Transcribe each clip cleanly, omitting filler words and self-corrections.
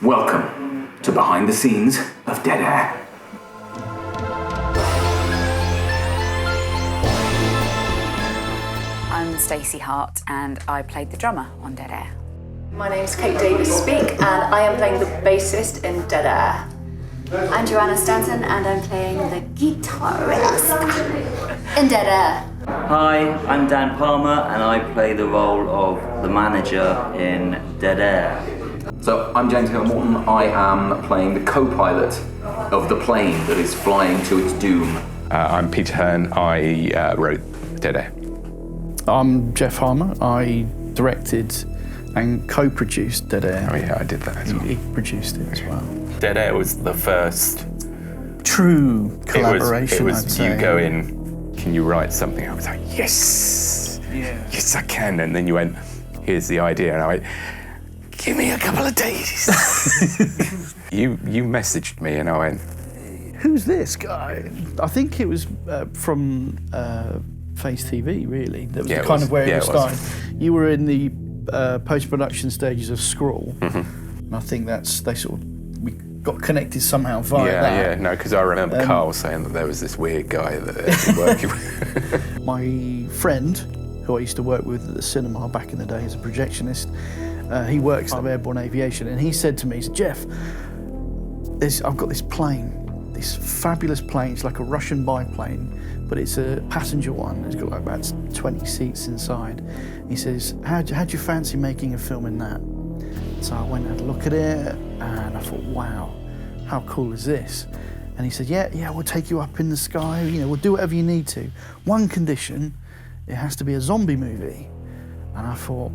Welcome to Behind the Scenes of Dead Air. I'm Stacey Hart and I played the drummer on Dead Air. My name's Kate Davis-Speak and I am playing the bassist in Dead Air. I'm Joanna Stanton and I'm playing the guitarist in Dead Air. Hi, I'm Dan Palmer and I play the role of the manager in Dead Air. So, I'm James Hill-Morton. I am playing the co-pilot of the plane that is flying to its doom. I'm Peter Hearn. I wrote Dead Air. I'm Jeff Harmer. I directed and co-produced Dead Air. Oh yeah, I did that as well. He produced it as well. Dead Air was the first true collaboration, It was I'd say. you go in, can you write something? I was like, yes, yes I can. And then you went, here's the idea. And I went, give me a couple of days. You messaged me and I went, who's this guy? I think it was from Face TV, really. That was kind of where it was starting. You were in the post-production stages of Scrawl, and I think we got connected somehow via that. Yeah, no, because I remember Carl saying that there was this weird guy that they'd been working with. My friend, who I used to work with at the cinema back in the day as a projectionist, he works at Airborne Aviation, and he said to me, Jeff, I've got this plane, this fabulous plane. It's like a Russian biplane, but it's a passenger one. It's got like about 20 seats inside. He says, how'd you fancy making a film in that? So I went and had a look at it, and I thought, wow, how cool is this? And he said, yeah, we'll take you up in the sky, we'll do whatever you need to. One condition, it has to be a zombie movie. And I thought,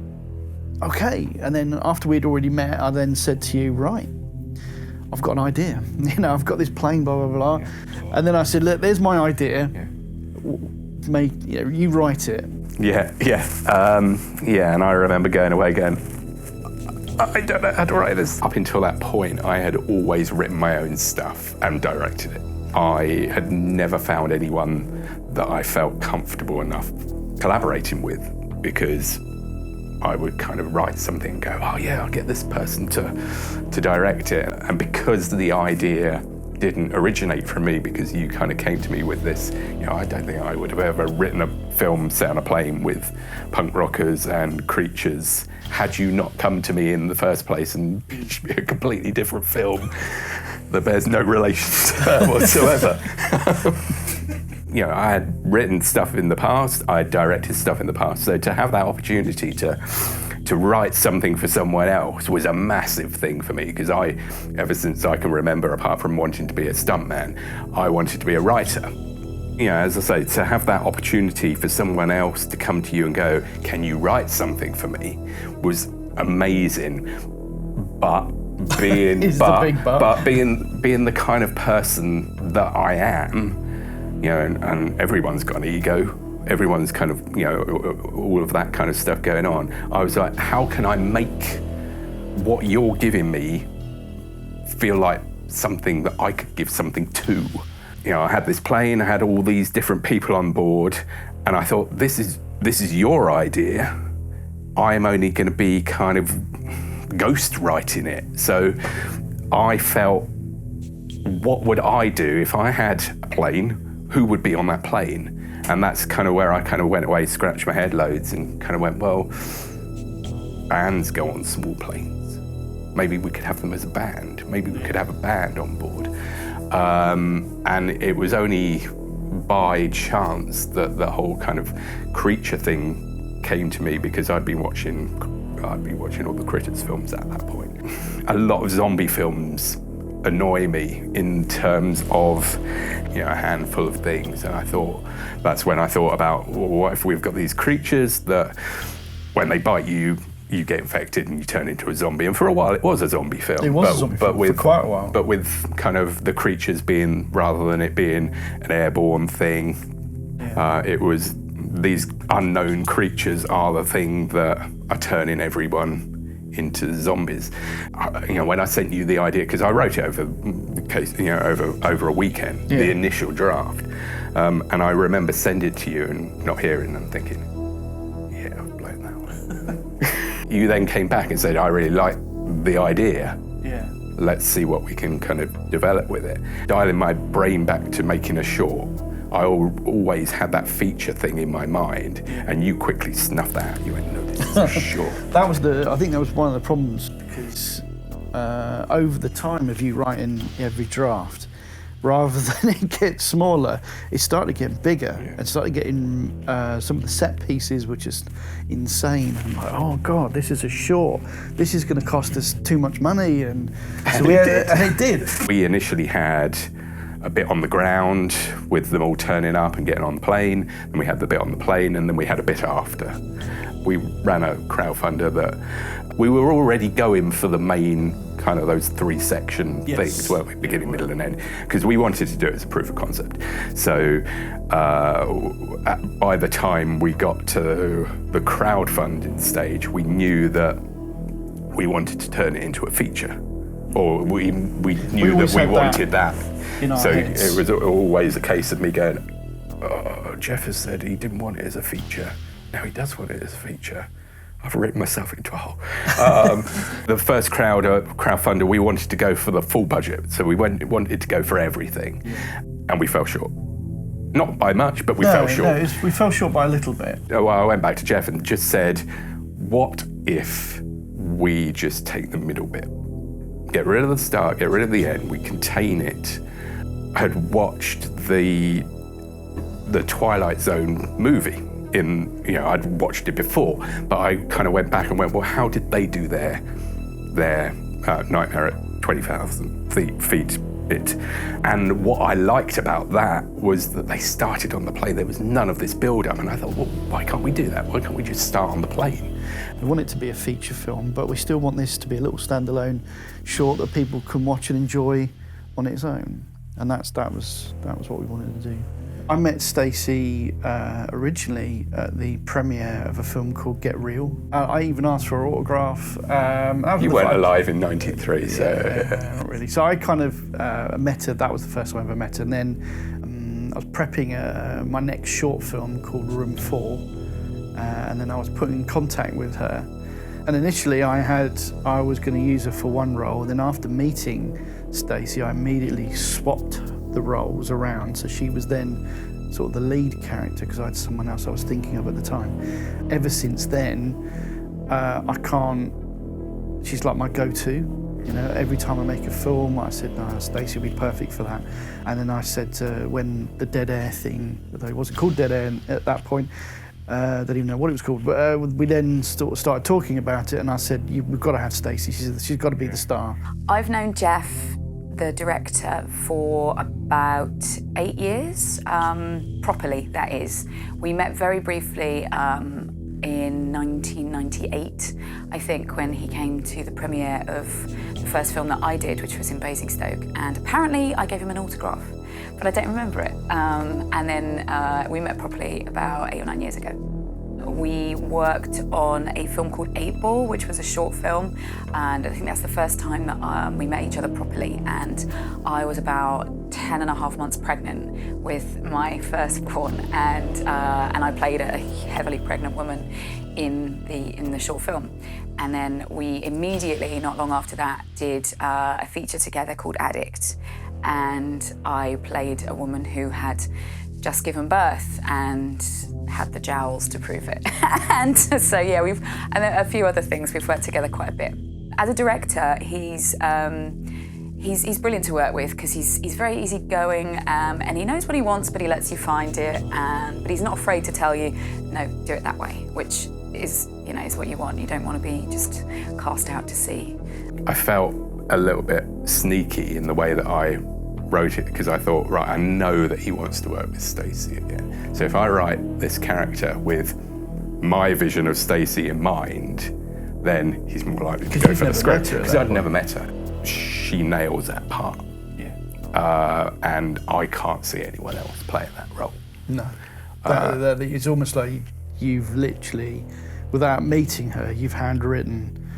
okay. And then after we'd already met, I then said to you, right, I've got an idea. I've got this plane, blah, blah, blah. Yeah. And then I said, look, there's my idea. Yeah. You write it. Yeah. And I remember going away going, I don't know how to write this. Up until that point, I had always written my own stuff and directed it. I had never found anyone that I felt comfortable enough collaborating with, because I would kind of write something and go, oh yeah, I'll get this person to direct it. And because the idea didn't originate from me, because you kind of came to me with this, I don't think I would have ever written a film set on a plane with punk rockers and creatures had you not come to me in the first place and pitched me a completely different film that bears no relation to her whatsoever. I had written stuff in the past, I had directed stuff in the past, so to have that opportunity to write something for someone else was a massive thing for me, because ever since I can remember, apart from wanting to be a stuntman, I wanted to be a writer. As I say, to have that opportunity for someone else to come to you and go, can you write something for me, was amazing. But being being the kind of person that I am, and everyone's got an ego, everyone's kind of, all of that kind of stuff going on. I was like, how can I make what you're giving me feel like something that I could give something to? I had this plane, I had all these different people on board, and I thought, this is your idea. I'm only going to be kind of ghost writing it. So I felt, what would I do if I had a plane? Who would be on that plane? And that's kind of where I kind of went away, scratched my head loads, and kind of went, well, bands go on small planes. Maybe we could have them as a band. Maybe we could have a band on board. And it was only by chance that the whole kind of creature thing came to me, because I'd been watching all the Critters films at that point. A lot of zombie films annoy me in terms of, a handful of things, and that's when I thought about, well, what if we've got these creatures that when they bite you, you get infected and you turn into a zombie. And for a while it was a zombie film. It was a zombie film for quite a while. But with kind of the creatures being, rather than it being an airborne thing, it was these unknown creatures are the thing that are turning everyone into zombies. When I sent you the idea, because I wrote it over a weekend, the initial draft, and I remember sending it to you and not hearing and thinking, yeah, I've blown that one. You then came back and said, I really like the idea. Yeah. let's see what we can kind of develop with it. Dialing my brain back to making a short, I always had that feature thing in my mind, and you quickly snuffed that out. You went, no, this is a short. I think that was one of the problems, because over the time of you writing every draft, rather than it get smaller, it started getting bigger and started getting some of the set pieces were just insane. I'm like, oh God, this is a short. This is going to cost us too much money, and it did. We initially had a bit on the ground with them all turning up and getting on the plane, then we had the bit on the plane, and then we had a bit after. We ran a crowdfunder that we were already going for the main kind of those 3-section things, weren't we? Beginning, middle, and end, because we wanted to do it as a proof of concept. So by the time we got to the crowdfunding stage, we knew that we wanted to turn it into a feature, or we knew that we wanted that. So it was always a case of me going, oh, Jeff has said he didn't want it as a feature. Now he does want it as a feature. I've written myself into a hole. The first crowdfunder, we wanted to go for the full budget. So we wanted to go for everything. And we fell short. Not by much, but we fell short. No, we fell short by a little bit. Well, I went back to Jeff and just said, what if we just take the middle bit? Get rid of the start, get rid of the end, we contain it. I had watched the Twilight Zone movie. I'd watched it before, but I kind of went back and went, well, how did they do their Nightmare at 20,000 feet bit? And what I liked about that was that they started on the plane. There was none of this build-up, and I thought, well, why can't we do that? Why can't we just start on the plane? We want it to be a feature film, but we still want this to be a little standalone short that people can watch and enjoy on its own. And that was what we wanted to do. I met Stacey originally at the premiere of a film called Get Real. I even asked for her autograph. You weren't alive in '93, so... not really. So I kind of met her, that was the first time I ever met her. And then I was prepping my next short film called Room 4. And then I was put in contact with her. And initially I was going to use her for one role. And then after meeting Stacey, I immediately swapped the roles around, so she was then sort of the lead character because I had someone else I was thinking of at the time. Ever since then, she's like my go-to. Every time I make a film, I said, no, Stacey would be perfect for that. And then I said, when the Dead Air thing, although it wasn't called Dead Air at that point, they didn't even know what it was called, but we then started talking about it, and I said, we've got to have Stacey, she's got to be the star. I've known Jeff, the director, for about 8 years, properly, that is. We met very briefly in 1998, I think, when he came to the premiere of the first film that I did, which was in Basingstoke, and apparently I gave him an autograph, but I don't remember it. And then we met properly about 8 or 9 years ago. We worked on a film called 8 Ball, which was a short film, and I think that's the first time that we met each other properly. And I was about 10 and a half months pregnant with my firstborn, and I played a heavily pregnant woman in the short film. And then we immediately, not long after that, did a feature together called Addict, and I played a woman who had just given birth and had the jowls to prove it. And so yeah, and a few other things. We've worked together quite a bit. As a director, he's brilliant to work with because he's very easygoing, and he knows what he wants, but he lets you find it. But he's not afraid to tell you, no, do it that way, which is what you want. You don't want to be just cast out to sea. I felt a little bit sneaky in the way that I wrote it, because I thought, right, I know that he wants to work with Stacey again. So if I write this character with my vision of Stacey in mind, then he's more likely to go for the script. Because I'd never met her. She nails that part. Yeah. And I can't see anyone else playing that role. No. It's almost like you've literally, without meeting her, you've handwritten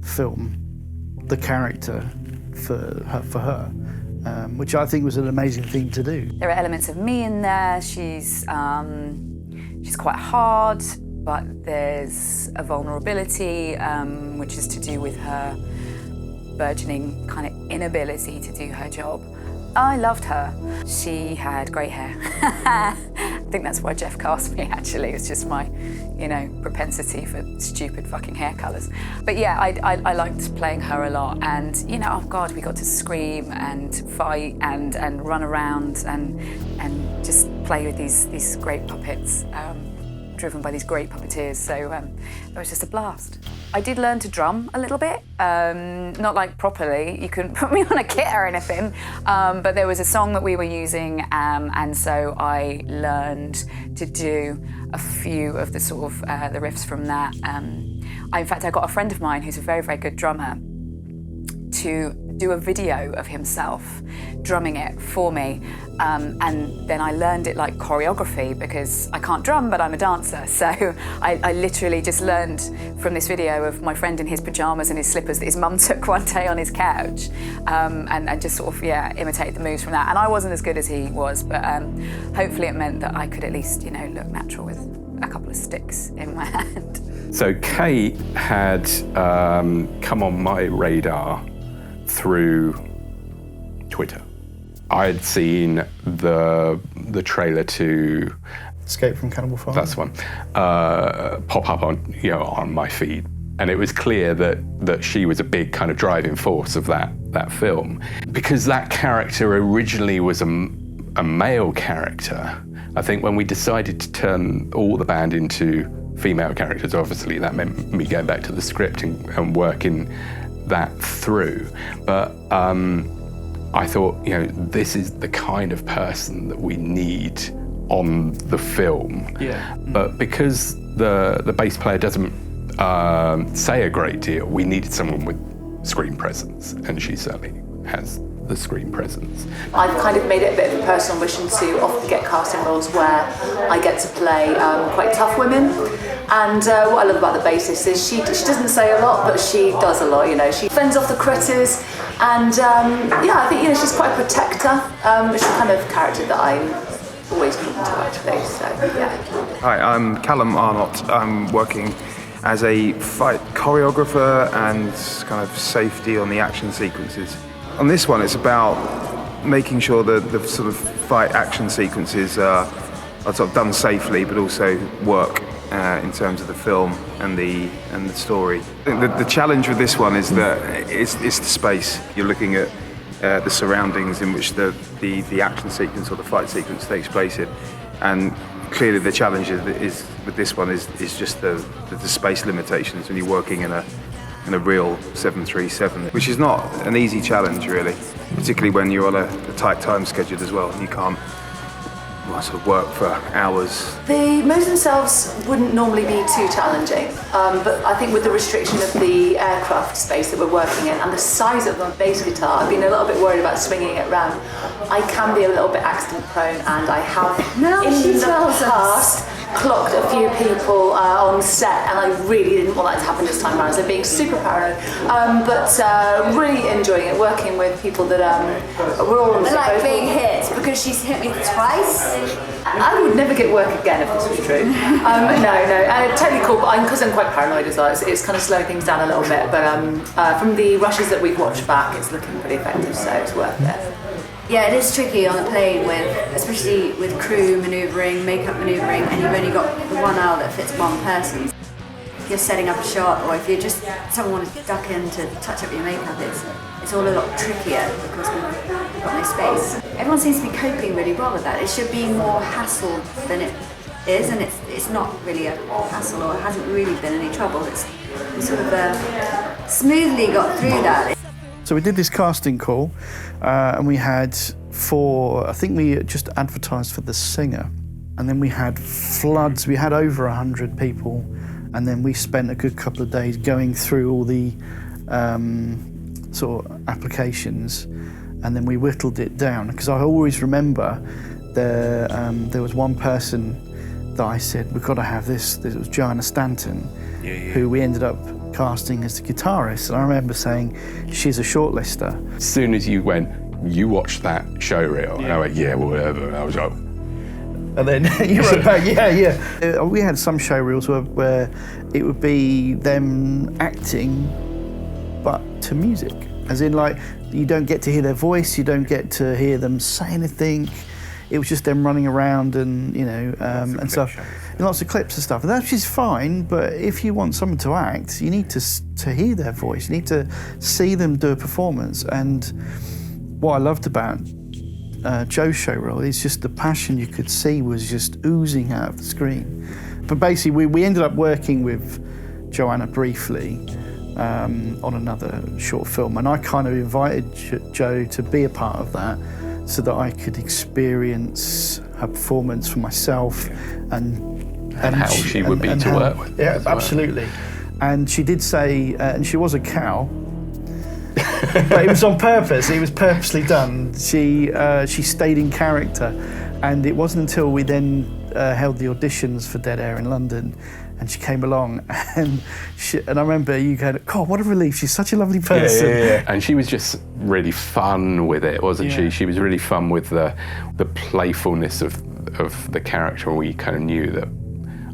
the character for her. Which I think was an amazing thing to do. There are elements of me in there. She's quite hard, but there's a vulnerability, which is to do with her burgeoning kind of inability to do her job. I loved her. She had great hair. I think that's why Jeff cast me, actually. It's just my, propensity for stupid fucking hair colours. But yeah, I liked playing her a lot. And, oh God, we got to scream and fight and run around and just play with these great puppets, driven by these great puppeteers. So it was just a blast. I did learn to drum a little bit, not like properly. You couldn't put me on a kit or anything, but there was a song that we were using, and so I learned to do a few of the sort of the riffs from that. In fact, I got a friend of mine who's a very, very good drummer to do a video of himself drumming it for me, and then I learned it like choreography because I can't drum but I'm a dancer, so I literally just learned from this video of my friend in his pyjamas and his slippers that his mum took one day on his couch, and just sort of imitated the moves from that. And I wasn't as good as he was, but hopefully it meant that I could at least look natural with a couple of sticks in my hand. So Kate had come on my radar through Twitter. I had seen the trailer to Escape from Cannibal Farm. That's one pop up on my feed, and it was clear that she was a big kind of driving force of that film, because that character originally was a male character. I think when we decided to turn all the band into female characters, obviously that meant me going back to the script and working that through. But I thought, this is the kind of person that we need on the film. Yeah. But because the bass player doesn't say a great deal, we needed someone with screen presence, and she certainly has the screen presence. I've kind of made it a bit of a personal mission to often get casting roles where I get to play quite tough women. And what I love about the bassist is she doesn't say a lot, but she does a lot. She fends off the critters, and I think she's quite a protector. It's the kind of character that I'm always drawn to, actually. So yeah. Hi, I'm Callum Arnott. I'm working as a fight choreographer and kind of safety on the action sequences. On this one, it's about making sure that the sort of fight action sequences are sort of done safely, but also work in terms of the film and the story. The challenge with this one is that it's the space. You're looking at the surroundings in which the action sequence or the fight sequence takes place in, and clearly the challenge is with this one is just the space limitations when you're working in a real 737, which is not an easy challenge really, particularly when you're on a tight time schedule as well. You can't sort of work for hours. The moves themselves wouldn't normally be too challenging, but I think with the restriction of the aircraft space that we're working in and the size of the bass guitar, I've been a little bit worried about swinging it around. I can be a little bit accident prone, and I have in the past clocked a few people on set, and I really didn't want that to happen this time around, so being super paranoid, but really enjoying it, working with people that we're all on the I like boat. being hit because she's hit me twice. I would never get work again if this was true. No, totally cool, but because I'm quite paranoid as well, it's kind of slowing things down a little bit, but from the rushes that we've watched back, it's looking pretty effective, so it's worth it. Yeah, it is tricky on a plane especially with crew manoeuvring, makeup manoeuvring, and you've only got the 1 hour that fits one person. If you're setting up a shot, or if you're just someone wants to duck in to touch up your makeup, it's all a lot trickier because we've got no space. Everyone seems to be coping really well with that. It should be more hassle than it is, and it's not really a hassle, or it hasn't really been any trouble. We sort of smoothly got through that. So we did this casting call, and we had I think we just advertised for the singer, and then we had floods. We had over 100 people, and then we spent a good couple of days going through all the sort of applications, and then we whittled it down, because I always remember there was one person that I said, we've got to have this. It was Joanna Stanton, who we ended up casting as the guitarist, and I remember saying she's a shortlister. As soon as you watched that show reel, and I went, yeah, whatever. And I was like, and then you wrote back, yeah. We had some show reels where it would be them acting, but to music. as in like you don't get to hear their voice, you don't get to hear them say anything. It was just them running around and and stuff, and lots of clips and stuff. And that's just fine. But if you want someone to act, you need to hear their voice. You need to see them do a performance. And what I loved about Joe's show role is just the passion you could see was just oozing out of the screen. But basically, we ended up working with Joanna briefly on another short film, and I kind of invited Joe to be a part of that, so that I could experience her performance for myself and how she would be to work with. Yeah, absolutely. And she did say, and she was a cow, but it was on purpose. It was purposely done. She stayed in character, and it wasn't until we then held the auditions for Dead Air in London, and she came along, and I remember you going, God, what a relief, she's such a lovely person. Yeah. And she was just really fun with it, wasn't she? She was really fun with the playfulness of the character, and we kind of knew that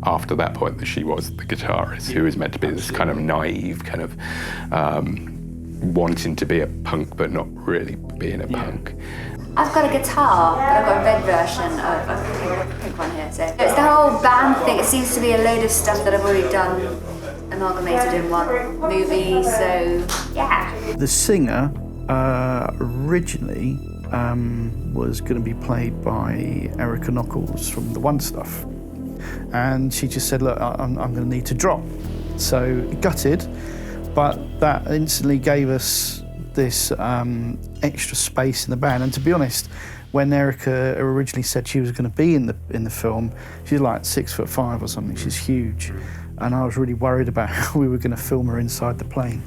after that point that she was the guitarist who was meant to be this kind of naive, kind of wanting to be a punk but not really being a punk. I've got a guitar, but I've got a red version of a pink one here. So it's the whole band thing. It seems to be a load of stuff that I've already done, amalgamated in one movie. So yeah. The singer originally was going to be played by Erica Knuckles from the One Stuff, and she just said, "Look, I'm going to need to drop." So gutted, but that instantly gave us this extra space in the band. And to be honest, when Erica originally said she was going to be in the film, she's like 6'5" or something. She's huge, and I was really worried about how we were going to film her inside the plane.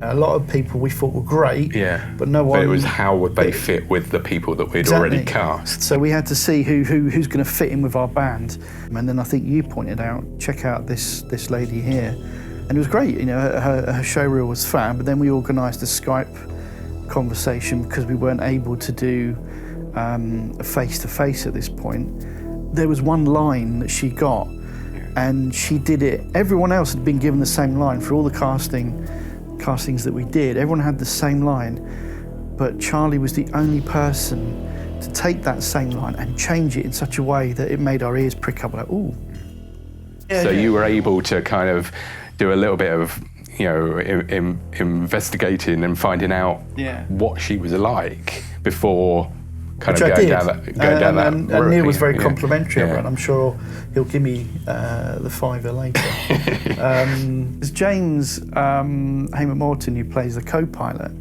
A lot of people we thought were great, but no one. But it was how would they fit with the people that we'd already cast. So we had to see who's going to fit in with our band. And then I think you pointed out, check out this lady here. And it was great, her show reel was fab, but then we organised a Skype conversation because we weren't able to do a face-to-face at this point. There was one line that she got, and she did it. Everyone else had been given the same line for all the castings that we did. Everyone had the same line, but Charlie was the only person to take that same line and change it in such a way that it made our ears prick up, like, ooh. So you were able to kind of do a little bit of, investigating and finding out what she was like before kind of going down that and route. Neil was very complimentary of it, and I'm sure he'll give me the $5 later. James Hayman Morton, who plays the co-pilot,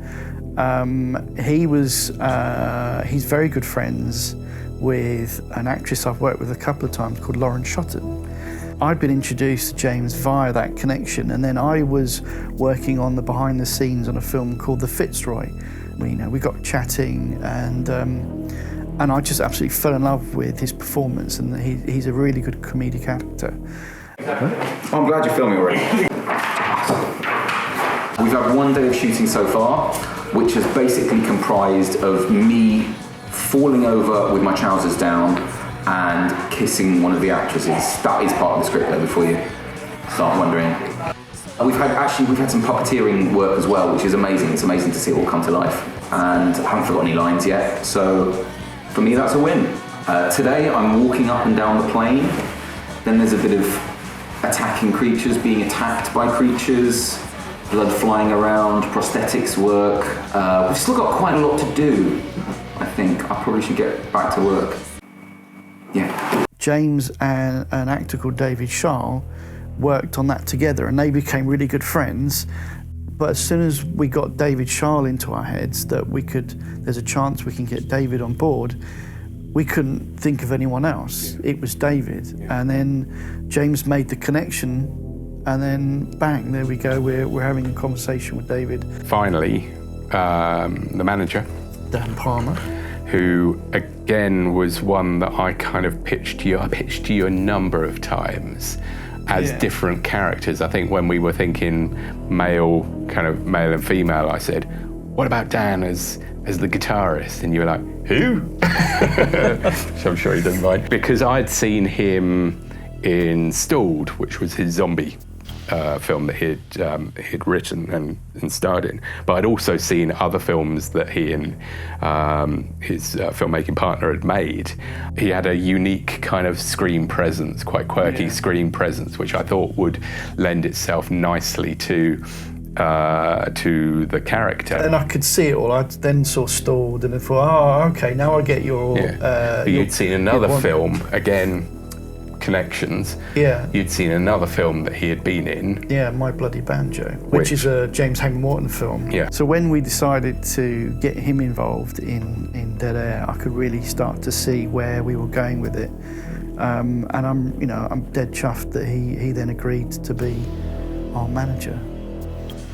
he's very good friends with an actress I've worked with a couple of times called Lauren Shotton. I'd been introduced to James via that connection, and then I was working on the behind the scenes on a film called The Fitzroy. We got chatting, and I just absolutely fell in love with his performance, and he's a really good comedic actor. I'm glad you're filming already. We've had one day of shooting so far, which has basically comprised of me falling over with my trousers down and kissing one of the actresses. That is part of the script there before you start wondering. We've had some puppeteering work as well, which is amazing. It's amazing to see it all come to life. And I haven't forgot any lines yet, so for me that's a win. Today I'm walking up and down the plane. Then there's a bit of attacking creatures, being attacked by creatures, blood flying around, prosthetics work. We've still got quite a lot to do, I think. I probably should get back to work. Yeah. James and an actor called David Charles worked on that together, and they became really good friends. But as soon as we got David Charles into our heads that there's a chance we can get David on board, we couldn't think of anyone else. It was David. And then James made the connection, and then bang, there we go. We're having a conversation with David. Finally, the manager, Dan Palmer, who again was one that I kind of pitched to you. I pitched to you a number of times as different characters. I think when we were thinking male and female, I said, what about Dan as the guitarist? And you were like, who? Which I'm sure he didn't mind. Because I'd seen him in Stalled, which was his zombie film that he'd written and starred in, but I'd also seen other films that he and his filmmaking partner had made. He had a unique kind of screen presence, quite quirky screen presence, which I thought would lend itself nicely to the character. And I could see it all. I then sort of stalled and I thought, oh, okay, now I get your... You'd seen another film, again, Connections. Yeah. You'd seen another film that he had been in. Yeah, My Bloody Banjo, which is a James Hanger Morton film. Yeah. So when we decided to get him involved in Dead Air, I could really start to see where we were going with it. And I'm dead chuffed that he then agreed to be our manager.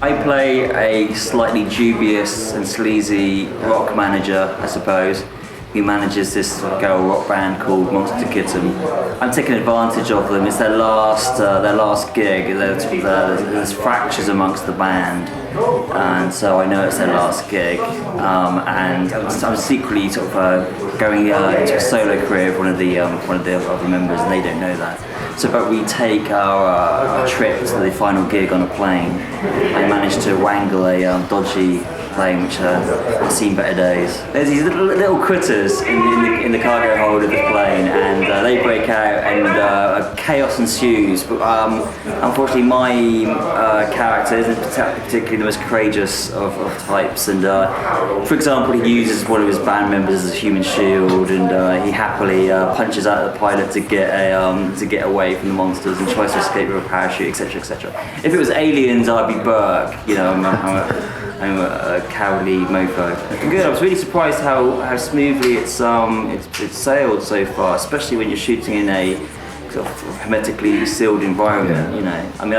I play a slightly dubious and sleazy rock manager, I suppose, who manages this girl rock band called Monster Kitten. I'm taking advantage of them. It's their last gig. There's fractures amongst the band, and so I know it's their last gig. And I'm secretly sort of going into a solo career of one of the other members, and they don't know that. So, but we take our trip to the final gig on a plane. I managed to wangle a dodgy plane which has seen better days. There's these little critters in the cargo hold of the plane, and they break out, and chaos ensues. But unfortunately, my character isn't particularly the most courageous of types. And for example, he uses one of his band members as a human shield, and he happily punches out the pilot to get away from the monsters and tries to escape with a parachute, etc., etc. If it was aliens, I'd be Burke. You know, I'm a cowardly mofo. Good. I was really surprised how smoothly it's sailed so far, especially when you're shooting in a sort of hermetically sealed environment. You know, I mean,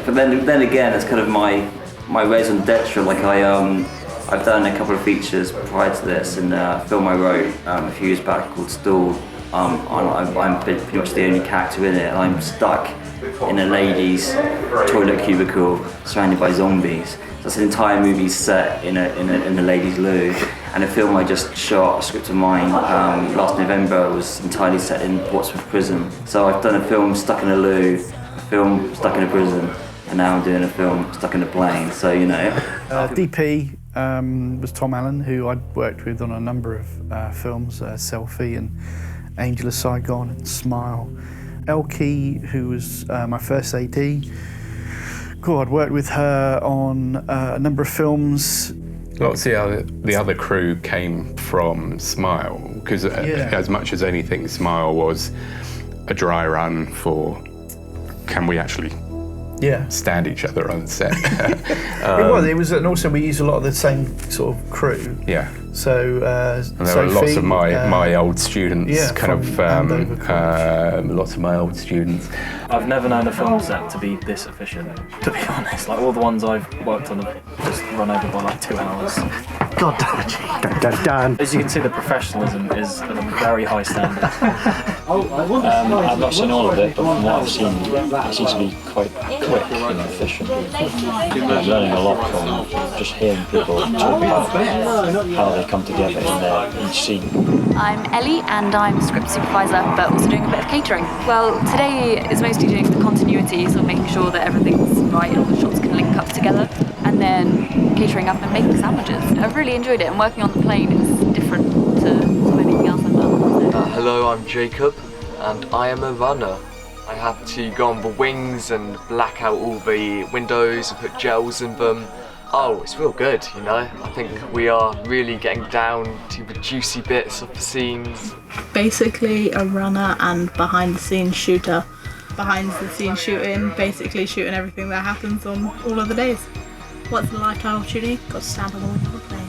but then again, it's kind of my raison d'etre. Like I've done a couple of features prior to this, and a film I wrote a few years back called Stall. I'm pretty much the only character in it, and I'm stuck in a lady's toilet cubicle surrounded by zombies. So it's an entire movie set in a ladies' loo, and a film I just shot, a script of mine, last November, was entirely set in Portsmouth Prison. So I've done a film stuck in a loo, a film stuck in a prison, and now I'm doing a film stuck in a plane. So you know. DP was Tom Allen, who I'd worked with on a number of films, Selfie and Angel of Saigon and Smile. Elkie, who was my first AD. Cool, I'd worked with her on a number of films. Lots of the other crew came from Smile, because as much as anything, Smile was a dry run for can we actually stand each other on set. It was, and also we used a lot of the same sort of crew. Yeah. So and there were lots of my old students, lots of my old students. I've never known a film set to be this efficient, to be honest. Like all the ones I've worked on have just run over by like 2 hours. God damn it. As you can see, the professionalism is at a very high standard. I've not seen all of it, but from what I've seen, it seems to be quite quick and efficient. I'm learning a lot from just hearing people talk about how they come together in each scene. I'm Ellie, and I'm a script supervisor, but also doing a bit of catering. Well, today is mostly doing the continuity, so making sure that everything's right and all the shots can link up together, and then catering up and making sandwiches. I've really enjoyed it, and working on the plane is different to anything else I've done. Hello, I'm Jacob, and I am a runner. I have to go on the wings and black out all the windows and put gels in them. Oh, it's real good, you know. I think we are really getting down to the juicy bits of the scenes. Basically a runner and behind the scenes shooter. Behind the scenes shooting, basically shooting everything that happens on all of the days. What's the lifetime opportunity? Got to stand on the wing of a plane.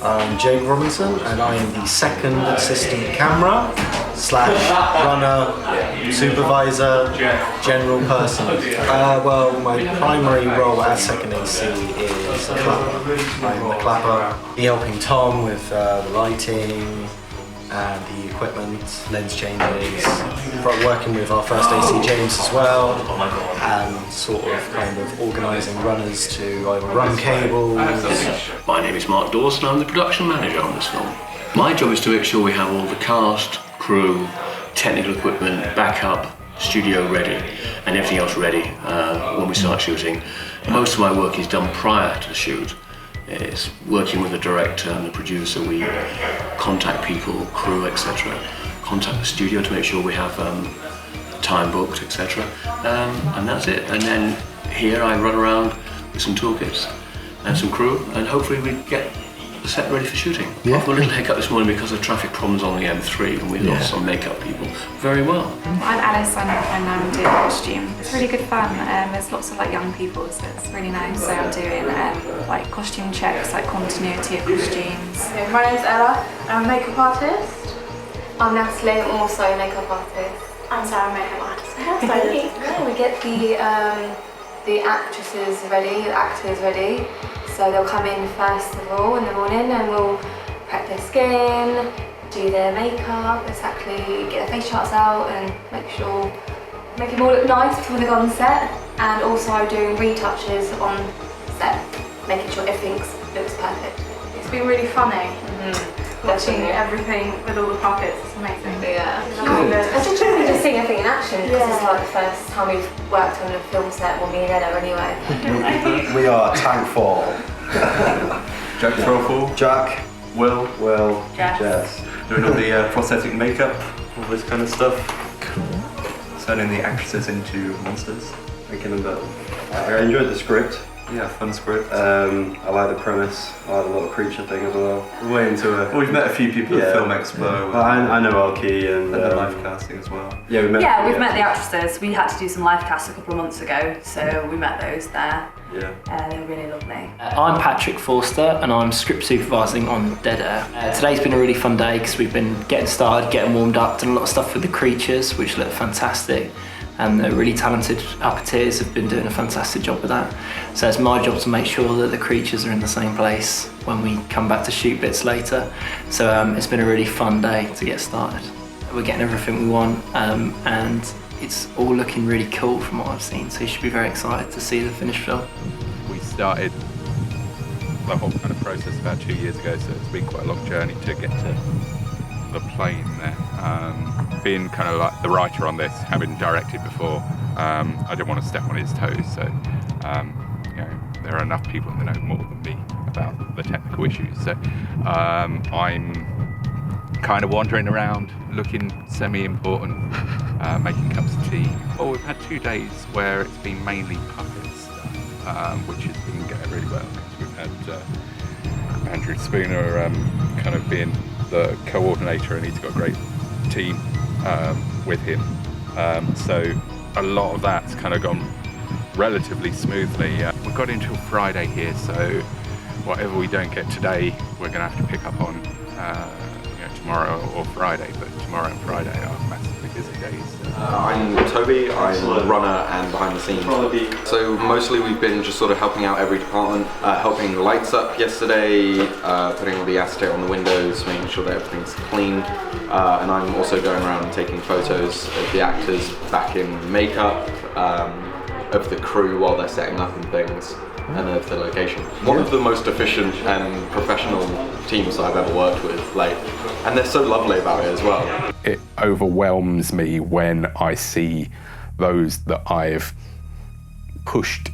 I'm Jake Robinson, and I am the second assistant camera / runner, supervisor, general person. Well, my primary role as second AC is clapper. I'm the clapper, helping Tom with the lighting and the equipment, lens changes, working with our first AC James as well, and sort of kind of organising runners to either run cables. My name is Mark Dawson, I'm the production manager on this film. My job is to make sure we have all the cast, crew, technical equipment, backup, studio ready and everything else ready when we start shooting. Most of my work is done prior to the shoot. It's working with the director and the producer. We contact people, crew, etc. Contact the studio to make sure we have time booked, etc. And that's it. And then here I run around with some toolkits and some crew, and hopefully we get the set ready for shooting. Yeah. I've got a little hiccup this morning because of traffic problems on the M3, and we lost some makeup people very well. I'm Alice and I'm doing costume. It's really good fun. There's lots of young people, so it's really nice. So I'm doing costume checks, continuity of costumes. My name's Ella. I'm a makeup artist. I'm Natalie. I'm also a makeup artist. I'm Sarah, makeup artist. We get the actresses ready, the actors ready. So they'll come in first of all in the morning, and we'll prep their skin, do their makeup, exactly, get their face charts out and make them all look nice before they go on set. And also doing retouches on set, making sure everything looks perfect. It's been really funny. Watching everything with all the puppets, it's amazing. Yeah. I just really just seeing everything in action because it's the first time we've worked on a film set, well, me and Ella anyway. We are Tank 4. Jack Throwful. Jack. Will. Jess. Doing all the prosthetic makeup, all this kind of stuff. Turning the actresses into monsters. Making them better. I enjoyed the script. Yeah, fun script. I like the premise. I like the little creature thing as well. We're way into it. Well, we've met a few people at Film Expo. I know Alki and the live casting as well. Yeah, we've met the actresses. We had to do some live casts a couple of months ago, so we met those there. Yeah. They were really lovely. I'm Patrick Forster and I'm script supervising on Dead Air. Today's been a really fun day because we've been getting started, getting warmed up, done a lot of stuff with the creatures, which look fantastic. And the really talented puppeteers have been doing a fantastic job with that. So it's my job to make sure that the creatures are in the same place when we come back to shoot bits later. So it's been a really fun day to get started. We're getting everything we want and it's all looking really cool from what I've seen, so you should be very excited to see the finished film. We started the whole kind of process about 2 years ago, so it's been quite a long journey to get to the plane there. Being kind of like the writer on this, having directed before, I didn't want to step on his toes, so there are enough people that know more than me about the technical issues. So I'm kind of wandering around, looking semi-important, making cups of tea. Well, we've had 2 days where it's been mainly puppets, which has been going really well. We've had Andrew Spooner kind of being the coordinator, and he's got a great team with him. So a lot of that's kind of gone relatively smoothly. We've got until Friday here, so whatever we don't get today, we're going to have to pick up on tomorrow or Friday, but tomorrow and Friday are massively busy days. I'm Toby, I'm the runner and behind the scenes. So mostly we've been just sort of helping out every department, helping the lights up yesterday, putting all the acetate on the windows, making sure that everything's clean, and I'm also going around and taking photos of the actors back in makeup, of the crew while they're setting up and things, and of the location. One of the most efficient and professional teams I've ever worked with, and they're so lovely about it as well. It overwhelms me when I see those that I've pushed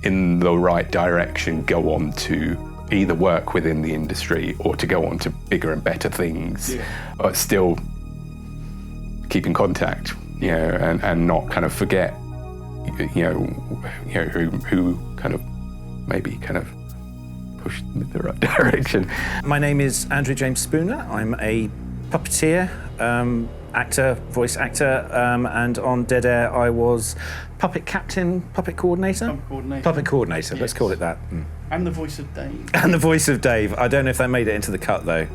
in the right direction go on to either work within the industry or to go on to bigger and better things, but still keep in contact, and not kind of forget, who kind of maybe kind of pushed in the right direction. My name is Andrew James Spooner. I'm a puppeteer, actor, voice actor, and on Dead Air I was puppet captain, puppet coordinator? Puppet coordinator, yes. Let's call it that. And the voice of Dave. And the voice of Dave. I don't know if they made it into the cut though.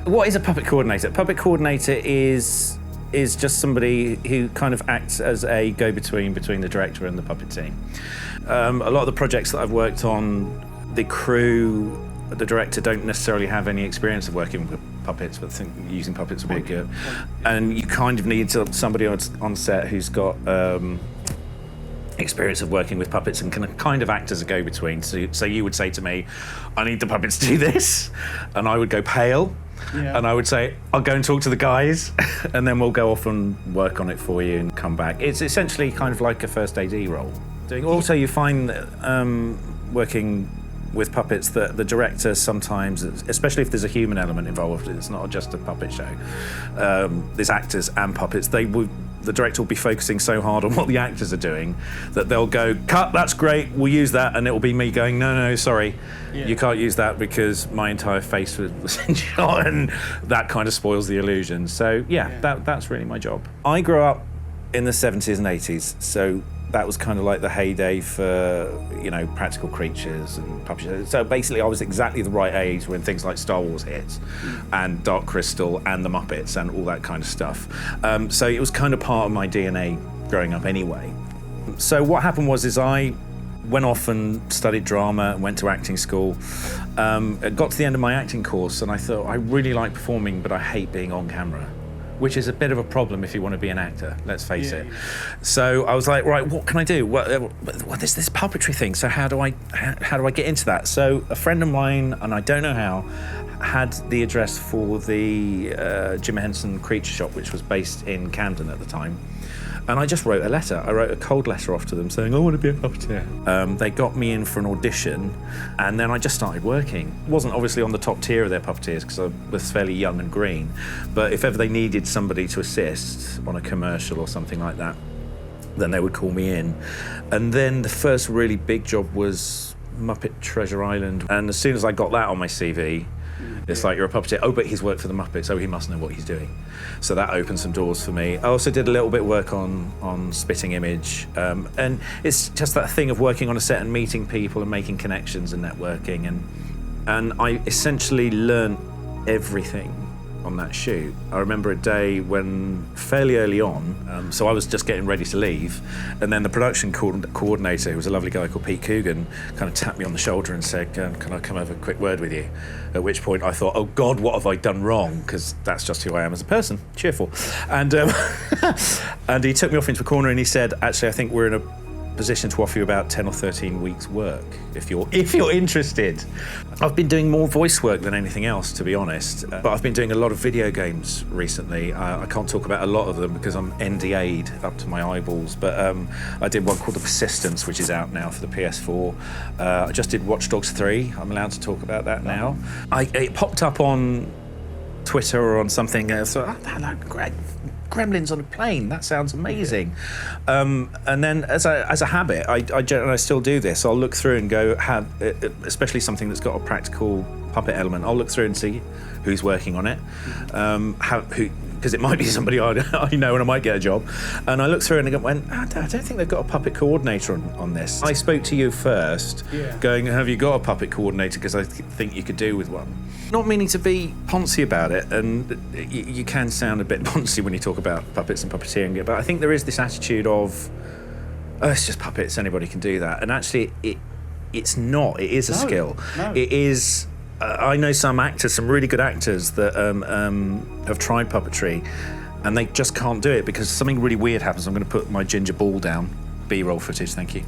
What is a puppet coordinator? Puppet coordinator is just somebody who kind of acts as a go-between between the director and the puppet team. A lot of the projects that I've worked on, the crew, the director don't necessarily have any experience of working with puppets, but think using puppets would be good. And you kind of need somebody on set who's got experience of working with puppets and can kind of act as a go-between. So you would say to me, I need the puppets to do this, and I would go pale, And I would say, I'll go and talk to the guys, and then we'll go off and work on it for you and come back. It's essentially kind of like a first AD role. Also, you find working with puppets that the director sometimes, especially if there's a human element involved, it's not just a puppet show, there's actors and puppets, the director will be focusing so hard on what the actors are doing that they'll go, cut, that's great, we'll use that, and it will be me going, no, sorry, you can't use that because my entire face was in shot, and that kind of spoils the illusion. So that's really my job. I grew up in the 70s and 80s, so that was kind of like the heyday for, practical creatures and puppet shows. So basically I was exactly the right age when things like Star Wars hit and Dark Crystal and the Muppets and all that kind of stuff. So it was kind of part of my DNA growing up anyway. So what happened was I went off and studied drama and went to acting school. I got to the end of my acting course and I thought, I really like performing, but I hate being on camera, which is a bit of a problem if you want to be an actor, let's face it. So I was like, right, what can I do? Well, there's this puppetry thing, so how do I get into that? So a friend of mine, and I don't know how, had the address for the Jim Henson Creature Shop, which was based in Camden at the time. And I just wrote a letter. I wrote a cold letter off to them saying, I want to be a puppeteer. They got me in for an audition, and then I just started working. Wasn't obviously on the top tier of their puppeteers because I was fairly young and green, but if ever they needed somebody to assist on a commercial or something like that, then they would call me in. And then the first really big job was Muppet Treasure Island. And as soon as I got that on my CV, it's like, you're a puppeteer. Oh, but he's worked for the Muppets. Oh, he must know what he's doing. So that opened some doors for me. I also did a little bit of work on Spitting Image. And it's just that thing of working on a set and meeting people and making connections and networking. And I essentially learned everything on that shoot. I remember a day when, fairly early on, so I was just getting ready to leave, and then the production coordinator, who was a lovely guy called Pete Coogan, kind of tapped me on the shoulder and said, can I come have a quick word with you? At which point I thought, oh God, what have I done wrong? Because that's just who I am as a person, cheerful. And and he took me off into a corner and he said, actually, I think we're in a position to offer you about 10 or 13 weeks work if you're interested. I've been doing more voice work than anything else, to be honest, but I've been doing a lot of video games recently. I can't talk about a lot of them because I'm NDA'd up to my eyeballs, but I did one called The Persistence, which is out now for the PS4. I just did Watch Dogs 3. I'm allowed to talk about that now. It popped up on Twitter or on something, so great. Gremlins on a plane, that sounds amazing. And then as a habit, I still do this. I'll look through and go, especially something that's got a practical puppet element, I'll look through and see who's working on it, because it might be somebody I know and I might get a job. And I looked through and I went, I don't think they've got a puppet coordinator on this. I spoke to you first, going, have you got a puppet coordinator? Because I think you could do with one. Not meaning to be poncy about it, and you can sound a bit poncy when you talk about puppets and puppeteering, but I think there is this attitude of, oh, it's just puppets, anybody can do that. And actually, it's not. It is a skill. No. It is. I know some actors, some really good actors that have tried puppetry, and they just can't do it because something really weird happens. I'm going to put my ginger ball down. B-roll footage, thank you.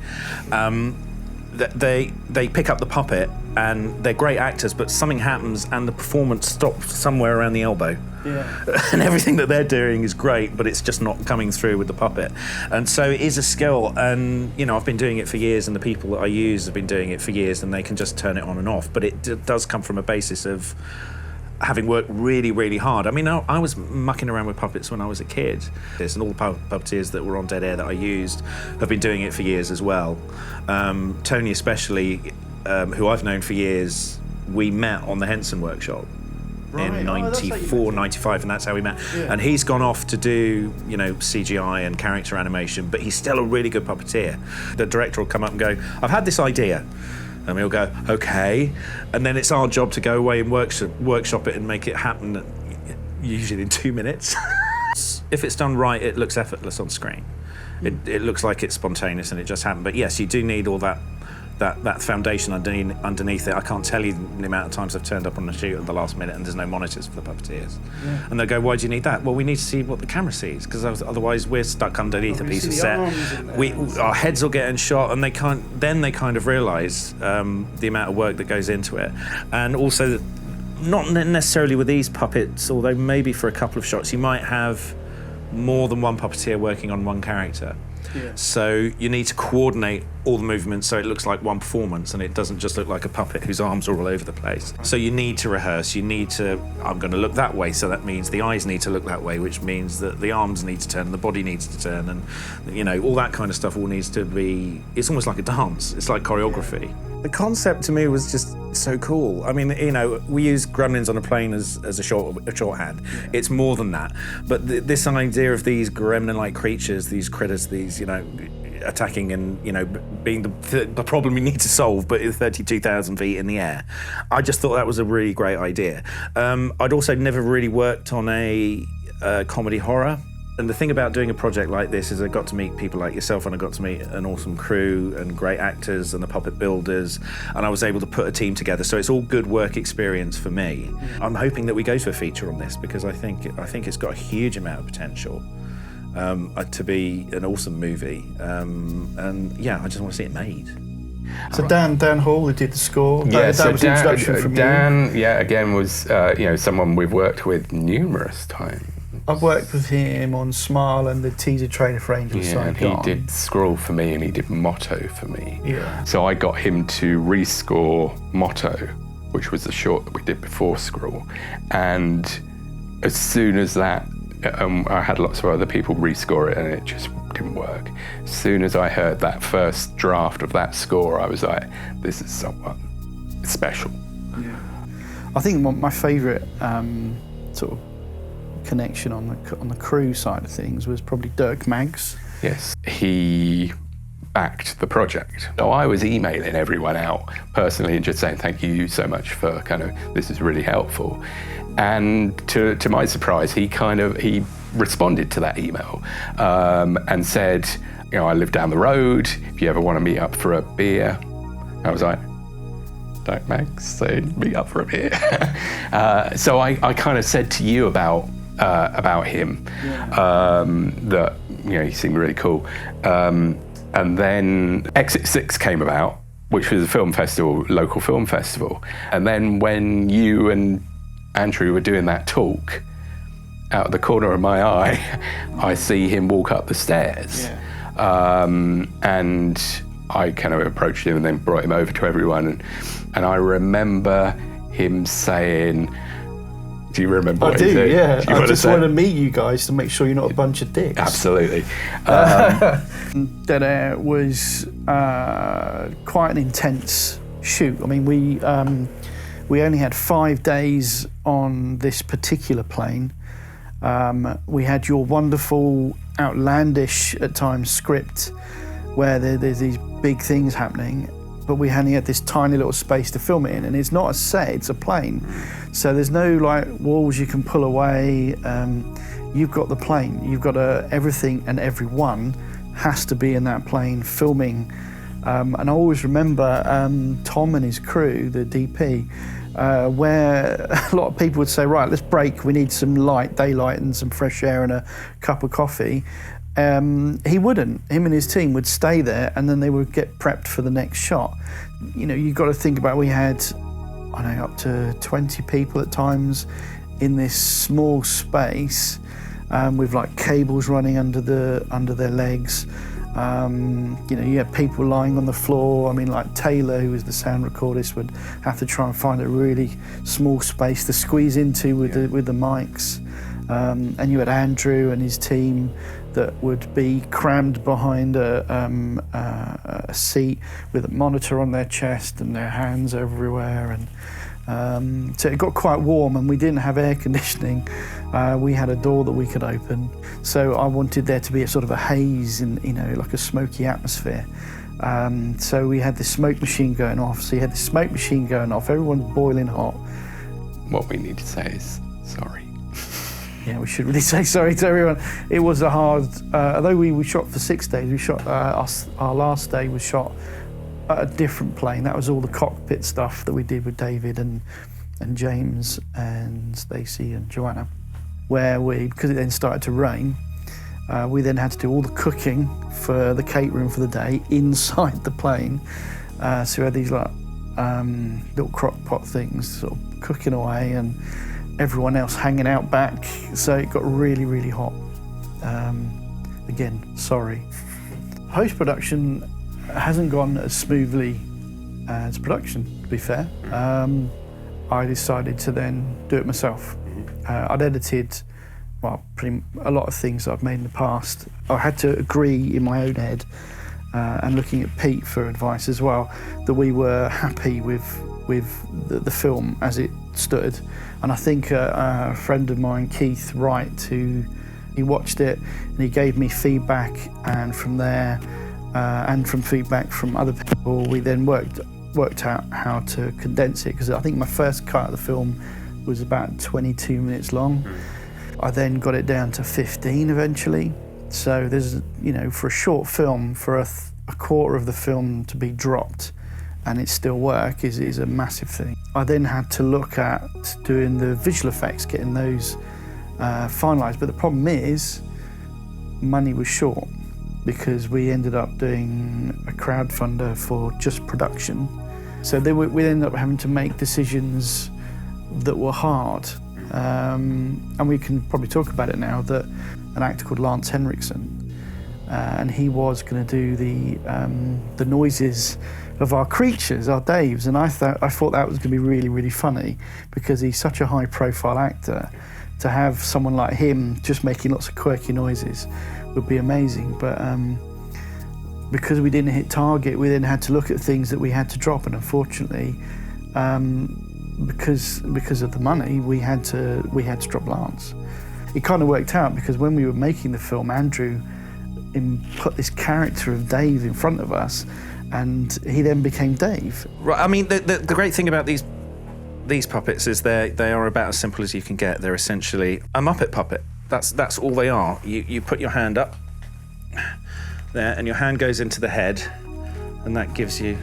They pick up the puppet and they're great actors, but something happens and the performance stops somewhere around the elbow. Yeah. And everything that they're doing is great, but it's just not coming through with the puppet. And so it is a skill, and I've been doing it for years, and the people that I use have been doing it for years, and they can just turn it on and off. But it does come from a basis of having worked really, really hard. I mean, I was mucking around with puppets when I was a kid, and all the puppeteers that were on Dead Air that I used have been doing it for years as well. Tony especially, who I've known for years, we met on the Henson workshop in 94, 95, and that's how we met. Yeah. And he's gone off to do, CGI and character animation, but he's still a really good puppeteer. The director will come up and go, I've had this idea. And we'll go, okay. And then it's our job to go away and workshop it and make it happen, usually in 2 minutes. If it's done right, it looks effortless on screen. It looks like it's spontaneous and it just happened. But yes, you do need all that foundation underneath it. I can't tell you the amount of times I've turned up on the shoot at the last minute and there's no monitors for the puppeteers. Yeah. And they'll go, why do you need that? Well, we need to see what the camera sees, because otherwise we're stuck underneath a piece of set. Our heads will get in shot, and they kind of realise the amount of work that goes into it. And also, not necessarily with these puppets, although maybe for a couple of shots, you might have more than one puppeteer working on one character. Yeah. So you need to coordinate all the movements so it looks like one performance and it doesn't just look like a puppet whose arms are all over the place. So you need to rehearse, you need to, I'm going to look that way, so that means the eyes need to look that way, which means that the arms need to turn and the body needs to turn, and you know, all that kind of stuff all needs to be, it's almost like a dance, it's like choreography. The concept to me was just so cool. I mean, you know, we use Gremlins on a plane as a shorthand. It's more than that. But this idea of these gremlin-like creatures, these critters, these, you know, attacking and, you know, being the problem you need to solve, but at 32,000 feet in the air. I just thought that was a really great idea. I'd also never really worked on a comedy horror. And the thing about doing a project like this is I got to meet people like yourself, and I got to meet an awesome crew and great actors and the puppet builders, and I was able to put a team together. So it's all good work experience for me. I'm hoping that we go to a feature on this because I think it's got a huge amount of potential to be an awesome movie. And yeah, I just want to see it made. So Dan Hall, who did the score. Yeah, that was the introduction from Dan, yeah, again was you know, someone we've worked with numerous times. I've worked with him on Smile and the teaser trailer for Angel Yeah, Side and he did Scroll for me and he did Motto for me. Yeah. So I got him to rescore Motto, which was the short that we did before Scroll. And as soon as that, I had lots of other people rescore it and it just didn't work. As soon as I heard that first draft of that score, I was like, this is someone special. Yeah. I think my favourite sort of connection on the crew side of things was probably Dirk Maggs. Yes, he backed the project. So I was emailing everyone out personally and just saying thank you so much for kind of, this is really helpful. And to my surprise, he responded to that email and said, you know, I live down the road, if you ever want to meet up for a beer. I was like, Dirk Maggs said meet up for a beer. So I kind of said to you about him, that, you know, he seemed really cool. And then Exit 6 came about, which was a film festival, local film festival. And then when you and Andrew were doing that talk, out of the corner of my eye, I see him walk up the stairs. Yeah. And I kind of approached him and then brought him over to everyone. And I remember him saying, do you remember what he said? Yeah. I just want to meet you guys to make sure you're not a bunch of dicks. Absolutely. Dead Air was quite an intense shoot. I mean, we only had 5 days on this particular plane. We had your wonderful, outlandish at times script where there's these big things happening, but we only had this tiny little space to film it in, and it's not a set, it's a plane. So there's no like walls you can pull away. You've got the plane, you've got everything, and everyone has to be in that plane filming. And I always remember Tom and his crew, the DP, where a lot of people would say, right, let's break, we need some daylight and some fresh air and a cup of coffee. He wouldn't. Him and his team would stay there and then they would get prepped for the next shot. You know, you've got to think about, we had, I don't know, up to 20 people at times in this small space with like cables running under their legs. You know, you had people lying on the floor. I mean, like Taylor, who was the sound recordist, would have to try and find a really small space to squeeze into with the mics. And you had Andrew and his team that would be crammed behind a seat with a monitor on their chest and their hands everywhere. And so it got quite warm, and we didn't have air conditioning. We had a door that we could open. So I wanted there to be a sort of a haze and, you know, like a smoky atmosphere. So we had this smoke machine going off. So you had the smoke machine going off, everyone's boiling hot. What we need to say is sorry. Yeah, we should really say sorry to everyone. It was a hard, although we shot for 6 days, we shot, our last day was shot at a different plane. That was all the cockpit stuff that we did with David and James and Stacey and Joanna, where because it then started to rain, we then had to do all the cooking for the catering for the day inside the plane. So we had these like little crock pot things, sort of cooking away, and everyone else hanging out back. So it got really, really hot. Again, sorry. Post-production hasn't gone as smoothly as production, to be fair. I decided to then do it myself. I'd edited, well, a lot of things that I've made in the past. I had to agree in my own head, and looking at Pete for advice as well, that we were happy with the film as it stood. And I think a friend of mine, Keith Wright, he watched it and he gave me feedback, and from there, and from feedback from other people, we then worked out how to condense it, because I think my first cut of the film was about 22 minutes long. I then got it down to 15 eventually. So there's, for a short film, for a quarter of the film to be dropped and it still work is a massive thing. I then had to look at doing the visual effects, getting those finalised, but the problem is money was short, because we ended up doing a crowdfunder for just production. So we ended up having to make decisions that were hard. And we can probably talk about it now, that an actor called Lance Henriksen, and he was going to do the noises of our creatures, our Daves, and I thought that was going to be really, really funny, because he's such a high-profile actor. To have someone like him just making lots of quirky noises would be amazing. But because we didn't hit target, we then had to look at things that we had to drop, and unfortunately, because of the money, we had to drop Lance. It kind of worked out, because when we were making the film, Andrew put this character of Dave in front of us, and he then became Dave. Right. I mean, the great thing about these puppets is they are about as simple as you can get. They're essentially a Muppet puppet. That's all they are. You put your hand up there, and your hand goes into the head, and that gives you.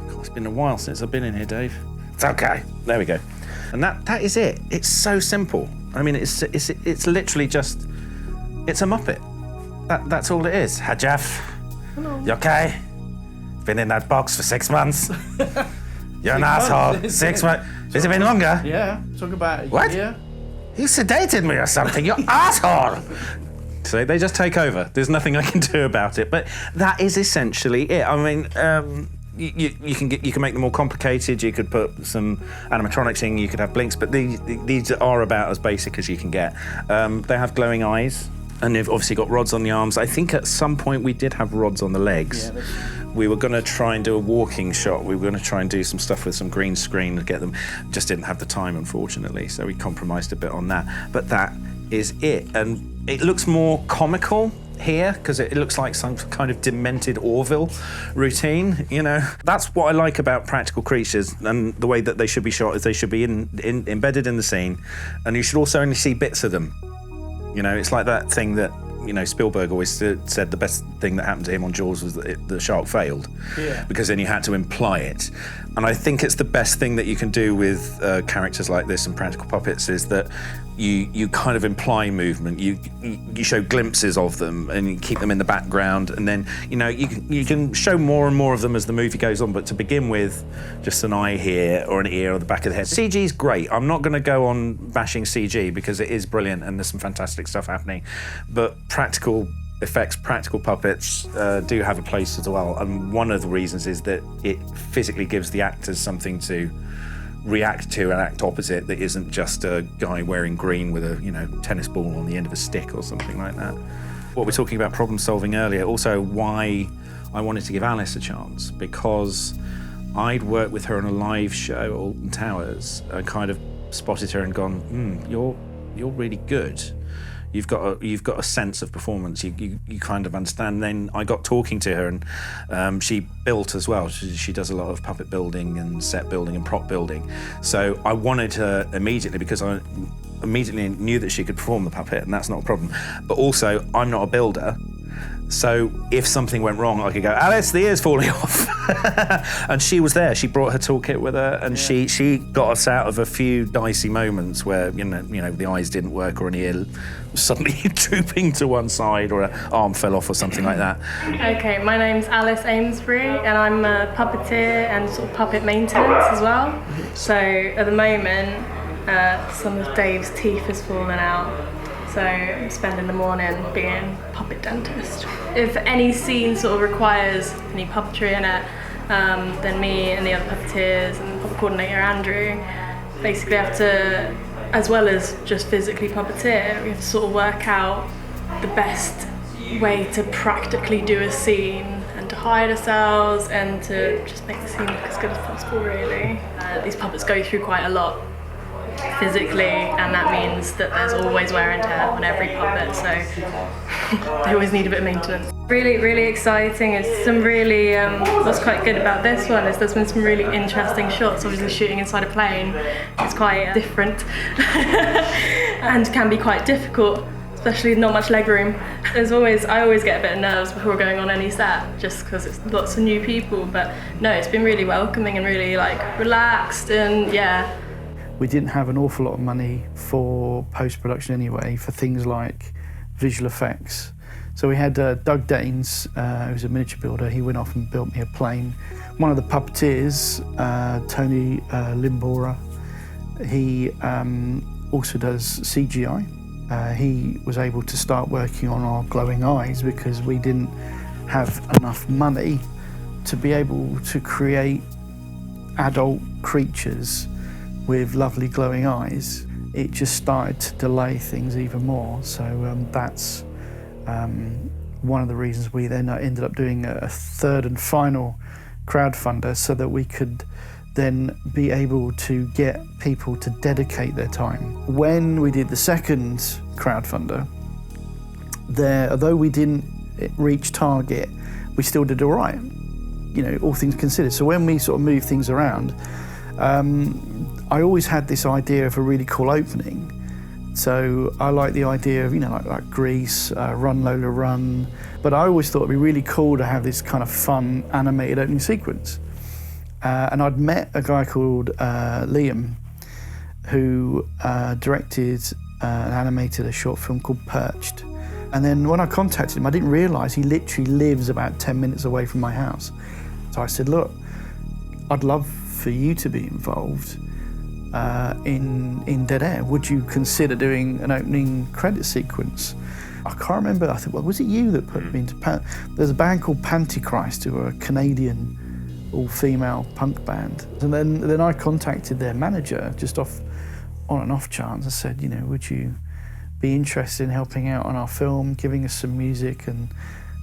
God, it's been a while since I've been in here, Dave. It's okay. There we go. And that is it. It's so simple. I mean, it's literally just, it's a Muppet. That's all it is. Hi, Jeff. Hello. You okay? Been in that box for 6 months. You're an asshole. 6 months. Has it been longer? Yeah. Talk about it. What? Yeah. You sedated me or something. You asshole. So they just take over. There's nothing I can do about it. But that is essentially it. I mean, you can make them more complicated. You could put some animatronics in. You could have blinks. But these are about as basic as you can get. They have glowing eyes, and they've obviously got rods on the arms. I think at some point we did have rods on the legs. Yeah, we were going to try and do a walking shot. We were going to try and do some stuff with some green screen to get them. Just didn't have the time, unfortunately, so we compromised a bit on that. But that is it. And it looks more comical here, because it looks like some kind of demented Orville routine, That's what I like about practical creatures, and the way that they should be shot is they should be embedded in the scene, and you should also only see bits of them. It's like that thing that Spielberg always said the best thing that happened to him on Jaws was that the shark failed. Yeah. Because then you had to imply it. And I think it's the best thing that you can do with characters like this and practical puppets, is that you kind of imply movement. You show glimpses of them, and you keep them in the background, and then you can show more and more of them as the movie goes on. But to begin with, just an eye here or an ear or the back of the head. CG's great. I'm not going to go on bashing CG, because it is brilliant and there's some fantastic stuff happening. But practical effects, practical puppets do have a place as well. And one of the reasons is that it physically gives the actors something to react to and act opposite, that isn't just a guy wearing green with a tennis ball on the end of a stick or something like that. What we're talking about problem solving earlier, also why I wanted to give Alice a chance, because I'd worked with her on a live show at Alton Towers. I kind of spotted her and gone, you're really good. You've got a sense of performance. You kind of understand. Then I got talking to her, and she built as well. She does a lot of puppet building and set building and prop building. So I wanted her immediately, because I immediately knew that she could perform the puppet, and that's not a problem. But also, I'm not a builder, So if something went wrong, I could go, Alice, the ear's falling off. And she was there. She brought her toolkit with her, and she got us out of a few dicey moments where you know the eyes didn't work or an ear was suddenly drooping to one side or an arm fell off or something like that. Okay, my name's Alice Amesbury, and I'm a puppeteer and sort of puppet maintenance as well. So at the moment, some of Dave's teeth has fallen out. So I'm spending the morning being puppet dentist. If any scene sort of requires any puppetry in it, then me and the other puppeteers and puppet coordinator Andrew basically have to, as well as just physically puppeteer, we have to sort of work out the best way to practically do a scene and to hide ourselves and to just make the scene look as good as possible, really. These puppets go through quite a lot physically, and that means that there's always wear and tear on every puppet, so they always need a bit of maintenance. Really, really exciting. It's some really, what's quite good about this one is there's been some really interesting shots. Obviously shooting inside a plane is quite different and can be quite difficult, especially not much leg room. I always get a bit of nerves before going on any set, just because it's lots of new people, but no, it's been really welcoming and really relaxed, and yeah. We didn't have an awful lot of money for post-production anyway, for things like visual effects. So we had Doug Daines, who was a miniature builder. He went off and built me a plane. One of the puppeteers, Tony Limbora, he also does CGI. He was able to start working on our glowing eyes because we didn't have enough money to be able to create adult creatures with lovely glowing eyes. It just started to delay things even more. So that's one of the reasons we then ended up doing a third and final crowdfunder, so that we could then be able to get people to dedicate their time. When we did the second crowdfunder, although we didn't reach target, we still did all right, all things considered. So when we sort of moved things around, I always had this idea of a really cool opening. So I like the idea of, like Grease, Run Lola Run. But I always thought it'd be really cool to have this kind of fun animated opening sequence. And I'd met a guy called Liam, who directed and animated a short film called Perched. And then when I contacted him, I didn't realise he literally lives about 10 minutes away from my house. So I said, look, I'd love for you to be involved in Dead Air. Would you consider doing an opening credit sequence? I can't remember. I thought, well, was it you that put me into There's a band called Pantychrist, who are a Canadian all-female punk band. And then I contacted their manager just on an off chance. I said, would you be interested in helping out on our film, giving us some music, and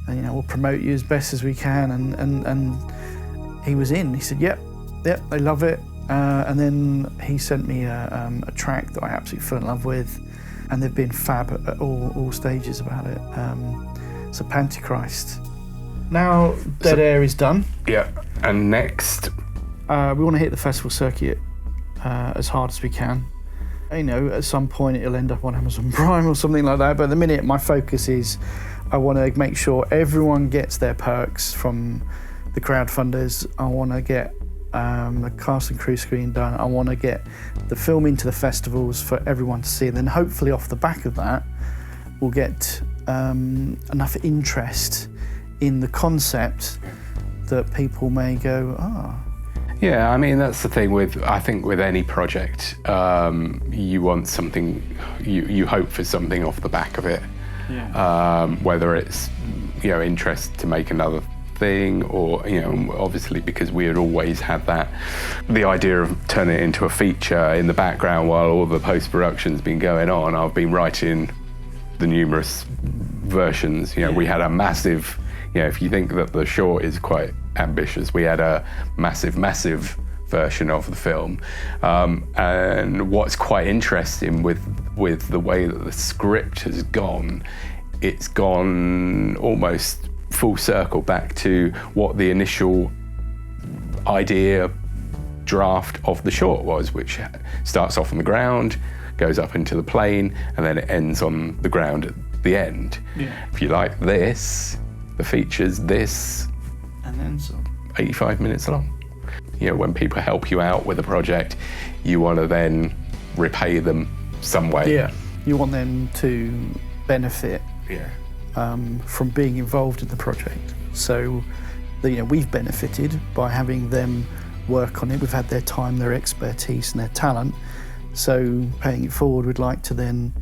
we'll promote you as best as we can. And he was in. He said, yep, they love it. And then he sent me a track that I absolutely fell in love with, and they've been fab at all stages about it. So Pantychrist. Now Dead Air is done. Yeah, and next? We want to hit the festival circuit as hard as we can. At some point it'll end up on Amazon Prime or something like that, but at the minute my focus is I want to make sure everyone gets their perks from the crowdfunders. I want to get the cast and crew screen done. I want to get the film into the festivals for everyone to see, and then hopefully off the back of that we'll get enough interest in the concept that people may go, Yeah, I mean, that's the thing with any project. You want something, you hope for something off the back of it. Yeah. Whether it's, interest to make another thing, or, obviously because we had always had the idea of turning it into a feature in the background while all the post-production's been going on. I've been writing the numerous versions. We had a massive, if you think that the short is quite ambitious, we had a massive version of the film. And what's quite interesting with the way that the script has gone, it's gone almost full circle back to what the initial idea draft of the short was, which starts off on the ground, goes up into the plane, and then it ends on the ground at the end. Yeah. If you like this, the feature's this, and then some. 85 minutes long. You know, when people help you out with a project, you want to then repay them some way. Yeah, you want them to benefit from being involved in the project. So, we've benefited by having them work on it. We've had their time, their expertise and their talent. So paying it forward, we'd like to then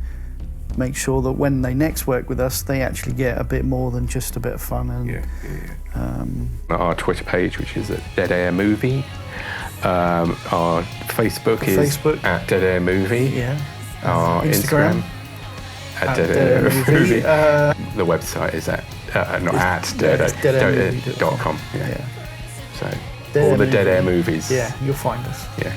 make sure that when they next work with us, they actually get a bit more than just a bit of fun. And our Twitter page, which is at Dead Air Movie. Our Facebook is at Dead Air Movie. Yeah. Our Instagram at Dead Air Movie. The website is at deadair.com. Yeah. So all the Dead Air movies. Yeah, you'll find us. Yeah.